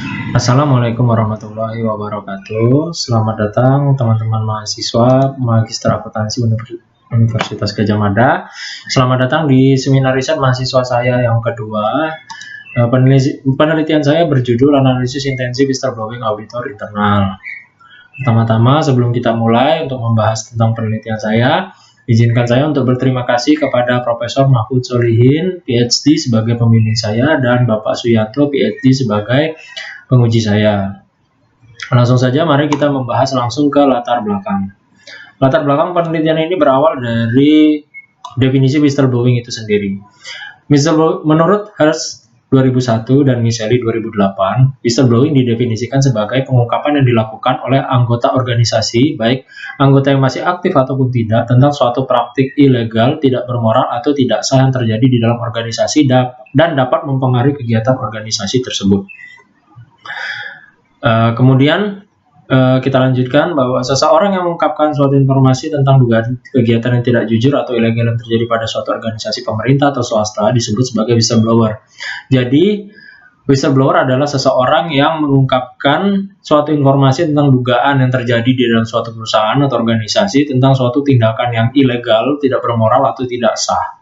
Assalamualaikum warahmatullahi wabarakatuh. Selamat datang teman-teman mahasiswa Magister Akuntansi Universitas Gadjah Mada. Selamat datang di seminar riset mahasiswa saya yang kedua. Penelitian saya berjudul Analisis Intensif Whistleblowing Auditor Internal. Pertama-tama, sebelum kita mulai untuk membahas tentang penelitian saya, izinkan saya untuk berterima kasih kepada Profesor Mahfud Solihin, PhD sebagai pembimbing saya, dan Bapak Suyanto, PhD sebagai penguji saya. Langsung saja mari kita membahas langsung ke latar belakang. Latar belakang penelitian ini berawal dari definisi whistleblowing itu sendiri. Menurut Hearst 2001 dan Miceli 2008, whistleblowing didefinisikan sebagai pengungkapan yang dilakukan oleh anggota organisasi, baik anggota yang masih aktif ataupun tidak, tentang suatu praktik ilegal, tidak bermoral atau tidak sah yang terjadi di dalam organisasi dan dapat mempengaruhi kegiatan organisasi tersebut. Kemudian kita lanjutkan bahwa seseorang yang mengungkapkan suatu informasi tentang dugaan kegiatan yang tidak jujur atau ilegal yang terjadi pada suatu organisasi pemerintah atau swasta disebut sebagai whistleblower. Jadi, whistleblower adalah seseorang yang mengungkapkan suatu informasi tentang dugaan yang terjadi di dalam suatu perusahaan atau organisasi tentang suatu tindakan yang ilegal, tidak bermoral atau tidak sah.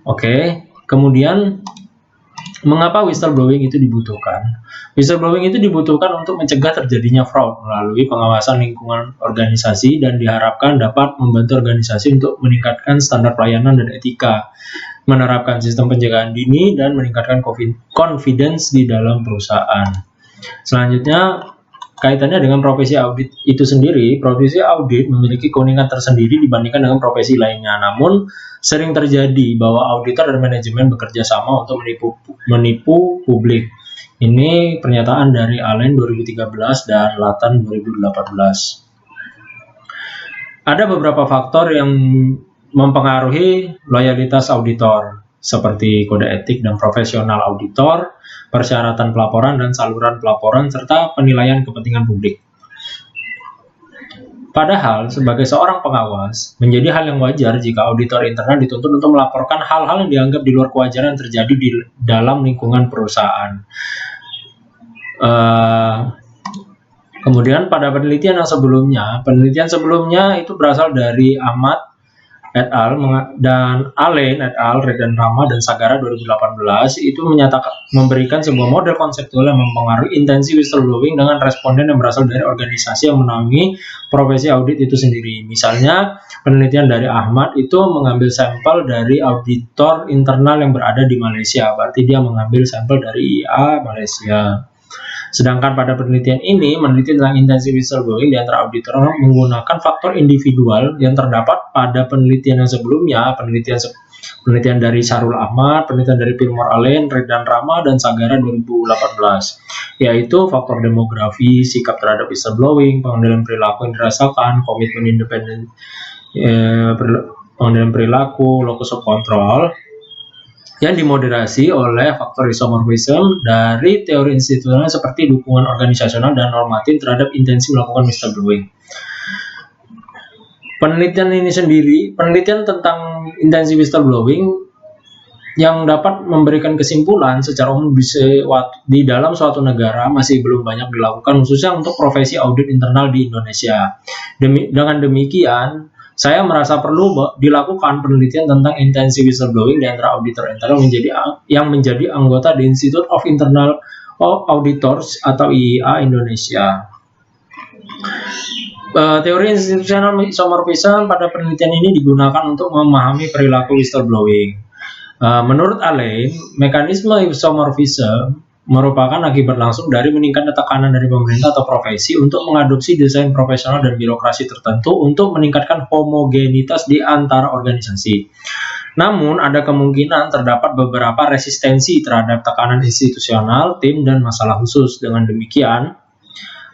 Oke, kemudian mengapa whistleblowing itu dibutuhkan? Whistleblowing itu dibutuhkan untuk mencegah terjadinya fraud melalui pengawasan lingkungan organisasi dan diharapkan dapat membantu organisasi untuk meningkatkan standar pelayanan dan etika, menerapkan sistem pencegahan dini, dan meningkatkan confidence di dalam perusahaan. Selanjutnya, kaitannya dengan profesi audit itu sendiri, profesi audit memiliki keunikan tersendiri dibandingkan dengan profesi lainnya. Namun, sering terjadi bahwa auditor dan manajemen bekerja sama untuk menipu publik. Ini pernyataan dari Allen 2013 dan Lathan 2018. Ada beberapa faktor yang mempengaruhi loyalitas auditor, seperti kode etik dan profesional auditor, persyaratan pelaporan dan saluran pelaporan, serta penilaian kepentingan publik. Padahal, sebagai seorang pengawas, menjadi hal yang wajar jika auditor internal dituntut untuk melaporkan hal-hal yang dianggap di luar kewajaran yang terjadi di dalam lingkungan perusahaan. Kemudian pada penelitian sebelumnya itu berasal dari Ahmad et al. Dan Allen et al. Dan Rama dan Sagara 2018 itu memberikan sebuah model konseptual yang mempengaruhi intensi whistleblowing dengan responden yang berasal dari organisasi yang menaungi profesi audit itu sendiri. Misalnya, penelitian dari Ahmad itu mengambil sampel dari auditor internal yang berada di Malaysia, berarti dia mengambil sampel dari IA Malaysia. Sedangkan pada penelitian ini, meneliti tentang intensi whistleblowing di antara auditor menggunakan faktor individual yang terdapat pada penelitian yang sebelumnya, penelitian dari Sarul Ahmad, penelitian dari Pilmore Allen, Redan Rama, dan Sagara 2018, yaitu faktor demografi, sikap terhadap whistleblowing, pengendalian perilaku yang dirasakan, komitmen independen, pengendalian perilaku, locus of control, yang dimoderasi oleh faktor isomorphism dari teori institusional seperti dukungan organisasional dan normatif terhadap intensi melakukan whistleblowing. Penelitian tentang intensi whistleblowing yang dapat memberikan kesimpulan secara umum di dalam suatu negara masih belum banyak dilakukan, khususnya untuk profesi audit internal di Indonesia. Dengan demikian, saya merasa perlu dilakukan penelitian tentang intensi whistleblowing di antara auditor internal yang menjadi anggota di Institute of Internal Auditors atau IIA Indonesia. Teori institusional isomorphism pada penelitian ini digunakan untuk memahami perilaku whistleblowing. Menurut Allen, mekanisme isomorphism merupakan akibat langsung dari meningkatnya tekanan dari pemerintah atau profesi untuk mengadopsi desain profesional dan birokrasi tertentu untuk meningkatkan homogenitas di antara organisasi. Namun, ada kemungkinan terdapat beberapa resistensi terhadap tekanan institusional, tim, dan masalah khusus. Dengan demikian,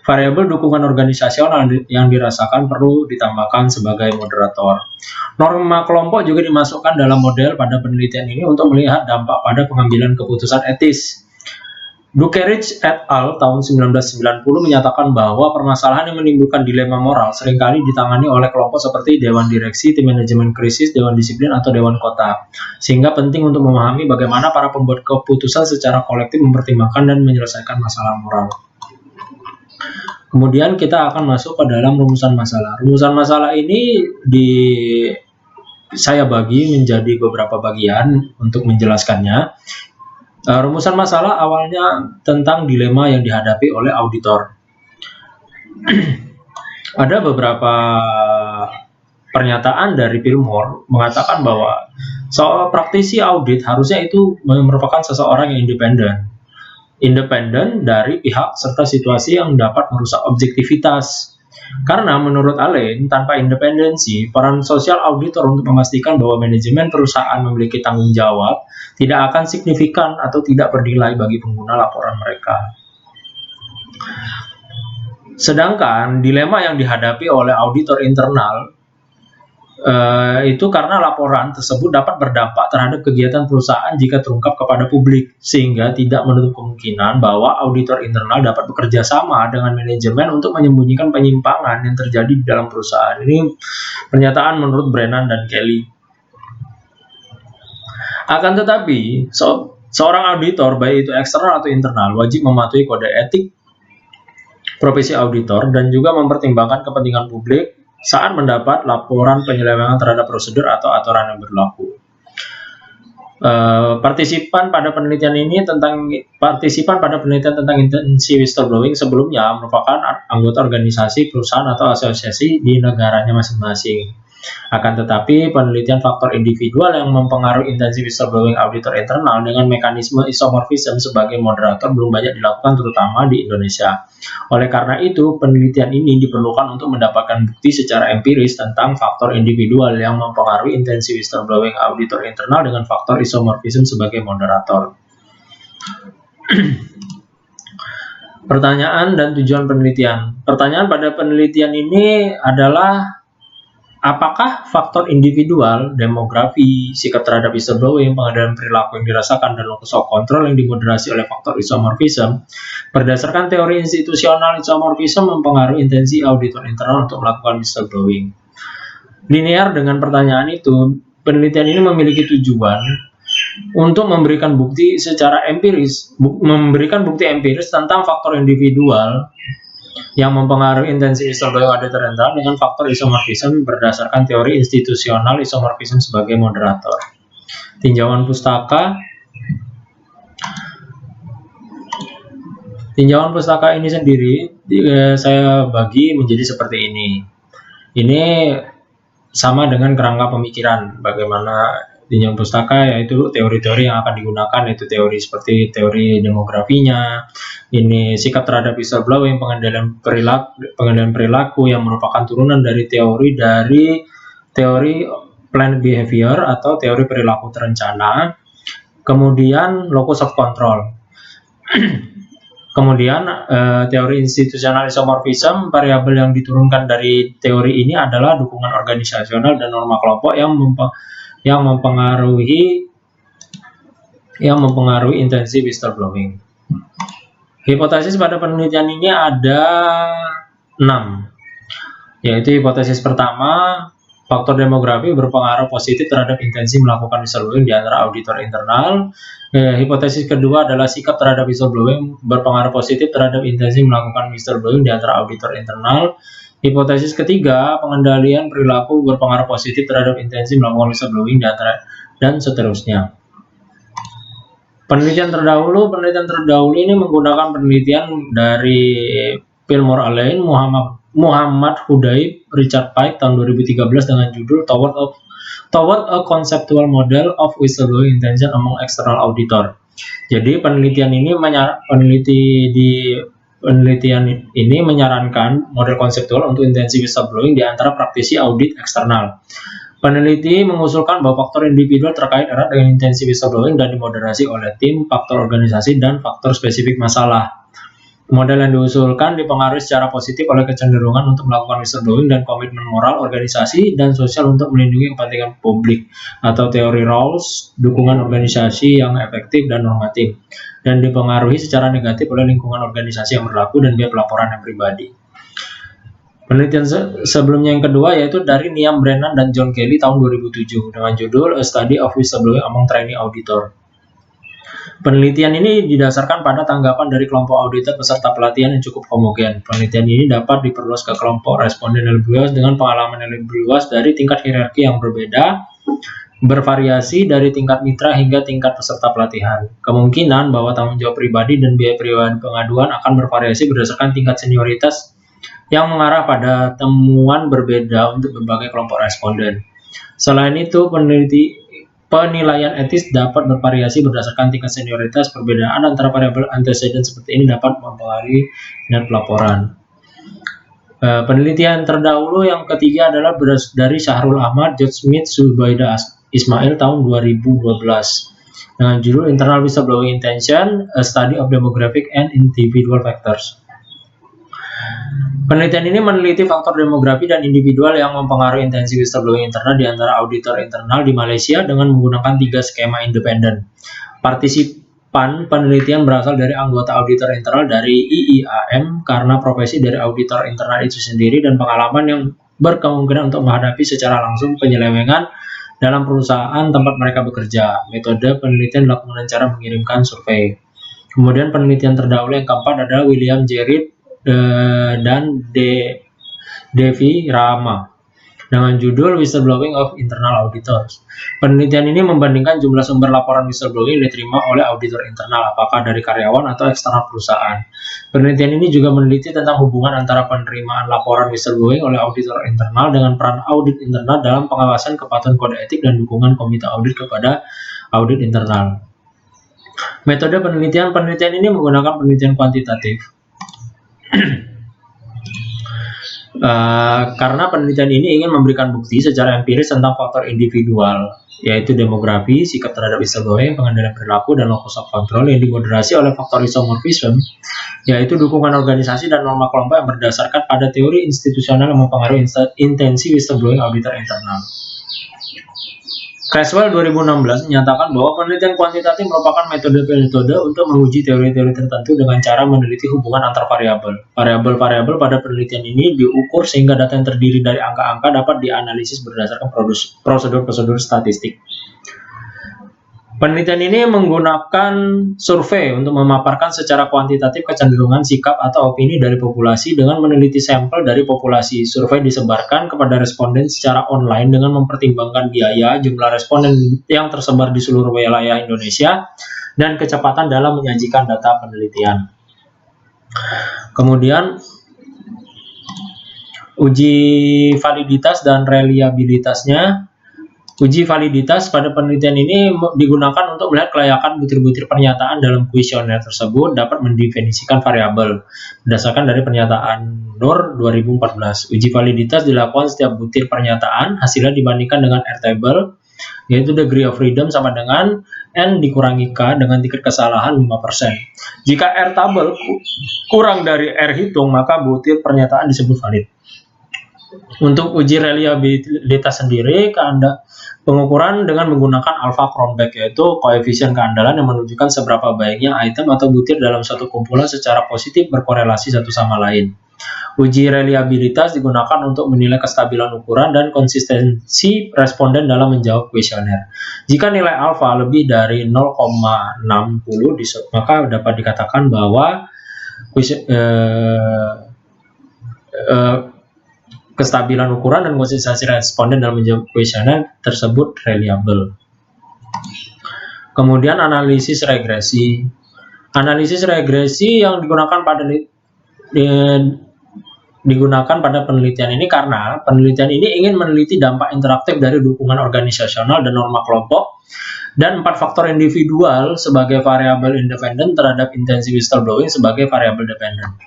variabel dukungan organisasional yang dirasakan perlu ditambahkan sebagai moderator. Norma kelompok juga dimasukkan dalam model pada penelitian ini untuk melihat dampak pada pengambilan keputusan etis. Dukerich et al. Tahun 1990 menyatakan bahwa permasalahan yang menimbulkan dilema moral seringkali ditangani oleh kelompok seperti Dewan Direksi, Tim Manajemen Krisis, Dewan Disiplin, atau Dewan Kota. Sehingga penting untuk memahami bagaimana para pembuat keputusan secara kolektif mempertimbangkan dan menyelesaikan masalah moral. Kemudian kita akan masuk ke dalam rumusan masalah. Rumusan masalah ini saya bagi menjadi beberapa bagian untuk menjelaskannya. Rumusan masalah awalnya tentang dilema yang dihadapi oleh auditor. Ada beberapa pernyataan dari Fillmore mengatakan bahwa seorang praktisi audit harusnya itu merupakan seseorang yang independen dari pihak serta situasi yang dapat merusak objektivitas. Karena menurut Allen, tanpa independensi, peran sosial auditor untuk memastikan bahwa manajemen perusahaan memiliki tanggung jawab tidak akan signifikan atau tidak bernilai bagi pengguna laporan mereka. Sedangkan dilema yang dihadapi oleh auditor internal itu karena laporan tersebut dapat berdampak terhadap kegiatan perusahaan jika terungkap kepada publik, sehingga tidak menutup kemungkinan bahwa auditor internal dapat bekerja sama dengan manajemen untuk menyembunyikan penyimpangan yang terjadi di dalam perusahaan. Ini pernyataan menurut Brennan dan Kelly. Akan tetapi, seorang auditor, baik itu eksternal atau internal, wajib mematuhi kode etik profesi auditor dan juga mempertimbangkan kepentingan publik saat mendapat laporan penyelewengan terhadap prosedur atau aturan yang berlaku. Partisipan pada penelitian tentang intensi whistleblowing sebelumnya merupakan anggota organisasi, perusahaan, atau asosiasi di negaranya masing-masing. Akan tetapi, penelitian faktor individual yang mempengaruhi intensi whistleblowing auditor internal dengan mekanisme isomorfism sebagai moderator belum banyak dilakukan, terutama di Indonesia. Oleh karena itu, penelitian ini diperlukan untuk mendapatkan bukti secara empiris tentang faktor individual yang mempengaruhi intensi whistleblowing auditor internal dengan faktor isomorfism sebagai moderator. Pertanyaan dan tujuan penelitian. Pertanyaan pada penelitian ini adalah: apakah faktor individual, demografi, sikap terhadap whistleblowing, pengendalian perilaku yang dirasakan, dan locus of control yang dimoderasi oleh faktor isomorfism berdasarkan teori institusional isomorfism mempengaruhi intensi auditor internal untuk melakukan whistleblowing? Linear dengan pertanyaan itu, penelitian ini memiliki tujuan untuk memberikan bukti secara empiris, tentang faktor individual yang mempengaruhi intensi whistleblowing auditor internal dengan faktor isomorfism berdasarkan teori institusional isomorfism sebagai moderator. Tinjauan pustaka. Tinjauan pustaka ini sendiri saya bagi menjadi seperti ini. Ini sama dengan kerangka pemikiran bagaimana tinjauan pustaka, yaitu teori-teori yang akan digunakan, yaitu teori seperti teori demografinya, ini sikap terhadap whistleblowing, pengendalian perilaku yang merupakan turunan dari teori planned behavior atau teori perilaku terencana, kemudian locus of control. Kemudian teori institusional isomorfism, variabel yang diturunkan dari teori ini adalah dukungan organisasional dan norma kelompok yang mempengaruhi intensi whistleblowing. Hipotesis pada penelitian ini ada 6, yaitu hipotesis pertama, faktor demografi berpengaruh positif terhadap intensi melakukan whistleblowing di antara auditor internal. Hipotesis kedua adalah sikap terhadap whistleblowing berpengaruh positif terhadap intensi melakukan whistleblowing di antara auditor internal. Hipotesis ketiga, pengendalian perilaku berpengaruh positif terhadap intensi melakukan whistleblowing di antara, dan seterusnya. Penelitian terdahulu ini menggunakan penelitian dari Fillmore Allen, Muhammad Hudaib, Richard Pike tahun 2013 dengan judul Toward a Conceptual Model of Whistleblowing Intention Among External Auditor. Jadi penelitian ini menyarankan model konseptual untuk intensi whistleblowing di antara praktisi audit eksternal. Peneliti mengusulkan bahwa faktor individual terkait erat dengan intensi whistleblowing dan dimoderasi oleh tim, faktor organisasi, dan faktor spesifik masalah. Model yang diusulkan dipengaruhi secara positif oleh kecenderungan untuk melakukan whistleblowing dan komitmen moral organisasi dan sosial untuk melindungi kepentingan publik, atau teori Rawls, dukungan organisasi yang efektif dan normatif, dan dipengaruhi secara negatif oleh lingkungan organisasi yang berlaku dan biaya pelaporan yang pribadi. Penelitian sebelumnya yang kedua yaitu dari Niam Brennan dan John Kelly tahun 2007 dengan judul A Study of Whistleblowing Among Trainee Auditor. Penelitian ini didasarkan pada tanggapan dari kelompok auditor peserta pelatihan yang cukup homogen. Penelitian ini dapat diperluas ke kelompok responden yang lebih luas dengan pengalaman yang lebih luas dari tingkat hierarki yang berbeda, bervariasi dari tingkat mitra hingga tingkat peserta pelatihan. Kemungkinan bahwa tanggung jawab pribadi dan biaya pribadi pengaduan akan bervariasi berdasarkan tingkat senioritas yang mengarah pada temuan berbeda untuk berbagai kelompok responden. Selain itu, penilaian etis dapat bervariasi berdasarkan tingkat senioritas. Perbedaan antara variabel antecedent seperti ini dapat mempengaruhi minat pelaporan. Penelitian terdahulu yang ketiga adalah dari Syahrul Ahmad, George Smith, Zubaida Ismail tahun 2012 dengan judul Internal Whistleblowing Intention, A Study of Demographic and Individual Factors. Penelitian ini meneliti faktor demografi dan individual yang mempengaruhi intensi whistleblowing internal di antara auditor internal di Malaysia dengan menggunakan 3 skema independen. Partisipan penelitian berasal dari anggota auditor internal dari IIAM karena profesi dari auditor internal itu sendiri dan pengalaman yang berkemungkinan untuk menghadapi secara langsung penyelewengan dalam perusahaan tempat mereka bekerja. Metode penelitian dilakukan dengan cara mengirimkan survei. Kemudian penelitian terdahulu yang keempat adalah William J. Reed dan Devi Rama dengan judul Whistleblowing of Internal Auditors. Penelitian ini membandingkan jumlah sumber laporan whistleblowing yang diterima oleh auditor internal, apakah dari karyawan atau eksternal perusahaan. Penelitian ini juga meneliti tentang hubungan antara penerimaan laporan whistleblowing oleh auditor internal dengan peran audit internal dalam pengawasan kepatuhan kode etik dan dukungan komite audit kepada audit internal. Metode penelitian ini menggunakan penelitian kuantitatif. Karena penelitian ini ingin memberikan bukti secara empiris tentang faktor individual, yaitu demografi, sikap terhadap whistleblowing, pengendalian perilaku, dan locus of control yang dimoderasi oleh faktor isomorphism, yaitu dukungan organisasi dan norma kelompok yang berdasarkan pada teori institusional yang mempengaruhi intensi whistleblowing auditor internal. Creswell 2016 menyatakan bahwa penelitian kuantitatif merupakan metode untuk menguji teori-teori tertentu dengan cara meneliti hubungan antar variabel. Variabel-variabel pada penelitian ini diukur sehingga data yang terdiri dari angka-angka dapat dianalisis berdasarkan prosedur-prosedur statistik. Penelitian ini menggunakan survei untuk memaparkan secara kuantitatif kecenderungan sikap atau opini dari populasi dengan meneliti sampel dari populasi. Survei disebarkan kepada responden secara online dengan mempertimbangkan biaya, jumlah responden yang tersebar di seluruh wilayah Indonesia, dan kecepatan dalam menyajikan data penelitian. Kemudian, uji validitas dan reliabilitasnya. Uji validitas pada penelitian ini digunakan untuk melihat kelayakan butir-butir pernyataan dalam kuesioner tersebut dapat mendefinisikan variabel berdasarkan dari pernyataan Nur 2014. Uji validitas dilakukan setiap butir pernyataan, hasilnya dibandingkan dengan R-table, yaitu degree of freedom sama dengan N dikurangi K dengan tingkat kesalahan 5%. Jika R-table kurang dari R hitung, maka butir pernyataan disebut valid. Untuk uji reliabilitas sendiri, pengukuran dengan menggunakan alpha Cronbach, yaitu koefisien keandalan yang menunjukkan seberapa baiknya item atau butir dalam suatu kumpulan secara positif berkorelasi satu sama lain. Uji reliabilitas digunakan untuk menilai kestabilan ukuran dan konsistensi responden dalam menjawab kuesioner. Jika nilai alpha lebih dari 0,60, maka dapat dikatakan bahwa kestabilan ukuran dan konsistensi responden dalam menjawab kuesioner tersebut reliable. Kemudian analisis regresi. Analisis regresi yang digunakan pada penelitian ini karena penelitian ini ingin meneliti dampak interaktif dari dukungan organisasional dan norma kelompok dan 4 faktor individual sebagai variabel independen terhadap intensi whistleblowing sebagai variabel dependen.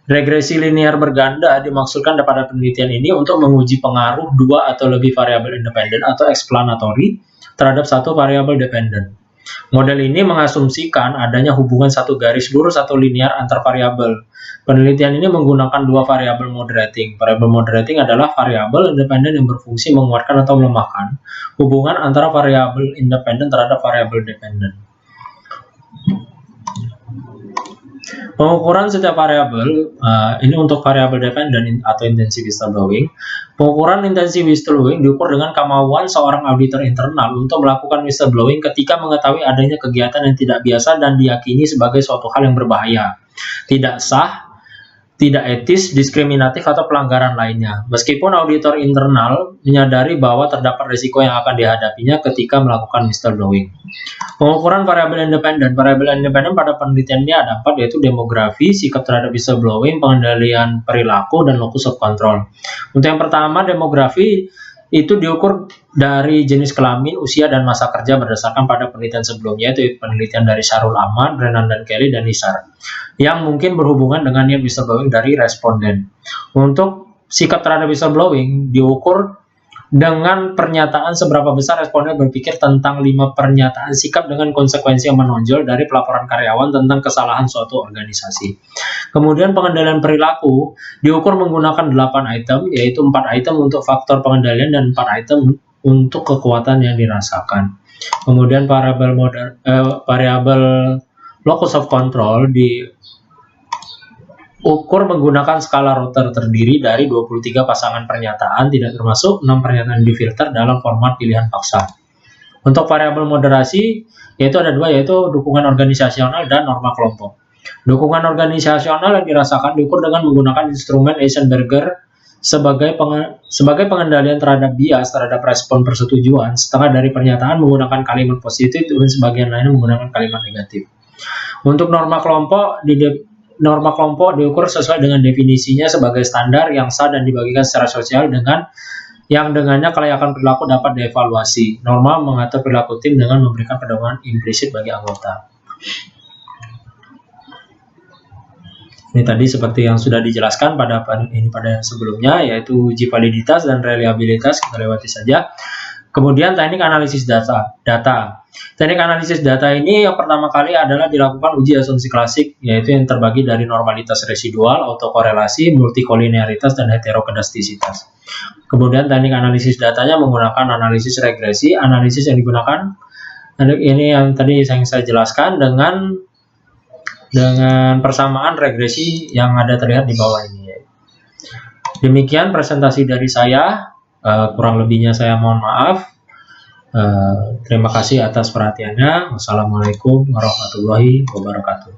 Regresi linear berganda dimaksudkan pada penelitian ini untuk menguji pengaruh 2 atau lebih variabel independen atau explanatory terhadap satu variabel dependen. Model ini mengasumsikan adanya hubungan satu garis lurus atau linear antar variabel. Penelitian ini menggunakan dua variabel moderating. Variabel moderating adalah variabel independen yang berfungsi menguatkan atau melemahkan hubungan antara variabel independen terhadap variabel dependen. Pengukuran setiap variabel, ini untuk variabel dependen atau intensity whistleblowing. Pengukuran intensity whistleblowing diukur dengan kemauan seorang auditor internal untuk melakukan whistleblowing ketika mengetahui adanya kegiatan yang tidak biasa dan diyakini sebagai suatu hal yang berbahaya, tidak sah, tidak etis, diskriminatif, atau pelanggaran lainnya. Meskipun auditor internal menyadari bahwa terdapat risiko yang akan dihadapinya ketika melakukan whistleblowing. Pengukuran variabel independen. Variabel independen pada penelitian ini ada 4, yaitu demografi, sikap terhadap whistleblowing, pengendalian perilaku, dan locus of control. Untuk yang pertama, demografi itu diukur dari jenis kelamin, usia, dan masa kerja berdasarkan pada penelitian sebelumnya, yaitu penelitian dari Sharul Ahmad, Brennan dan Kelly, dan Nisar, yang mungkin berhubungan dengan niat whistleblowing dari responden. Untuk sikap terhadap whistleblowing diukur dengan pernyataan seberapa besar responden berpikir tentang 5 pernyataan sikap dengan konsekuensi yang menonjol dari pelaporan karyawan tentang kesalahan suatu organisasi. Kemudian pengendalian perilaku diukur menggunakan 8 item, yaitu 4 item untuk faktor pengendalian dan 4 item untuk kekuatan yang dirasakan. Kemudian variabel locus of control diukur menggunakan skala Rother terdiri dari 23 pasangan pernyataan, tidak termasuk 6 pernyataan difilter dalam format pilihan paksa. Untuk variabel moderasi, yaitu ada 2, yaitu dukungan organisasional dan norma kelompok. Dukungan organisasional yang dirasakan diukur dengan menggunakan instrumen Eisenberger sebagai pengendalian terhadap bias terhadap respon persetujuan. Setengah dari pernyataan menggunakan kalimat positif dan sebagian lainnya menggunakan kalimat negatif. Untuk norma kelompok diukur sesuai dengan definisinya sebagai standar yang sah dan dibagikan secara sosial yang dengannya kelayakan perilaku dapat dievaluasi. Norma mengatur perilaku tim dengan memberikan pedoman implisit bagi anggota. Ini tadi seperti yang sudah dijelaskan pada sebelumnya, yaitu uji validitas dan reliabilitas, kita lewati saja. Kemudian teknik analisis data. Teknik analisis data ini yang pertama kali adalah dilakukan uji asumsi klasik, yaitu yang terbagi dari normalitas residual, autokorelasi, multikolinearitas, dan heterokedastisitas. Kemudian teknik analisis datanya menggunakan analisis regresi. Analisis yang digunakan ini yang tadi saya jelaskan dengan persamaan regresi yang ada terlihat di bawah ini. Demikian presentasi dari saya. Kurang lebihnya saya mohon maaf. Terima kasih atas perhatiannya. Wassalamualaikum warahmatullahi wabarakatuh.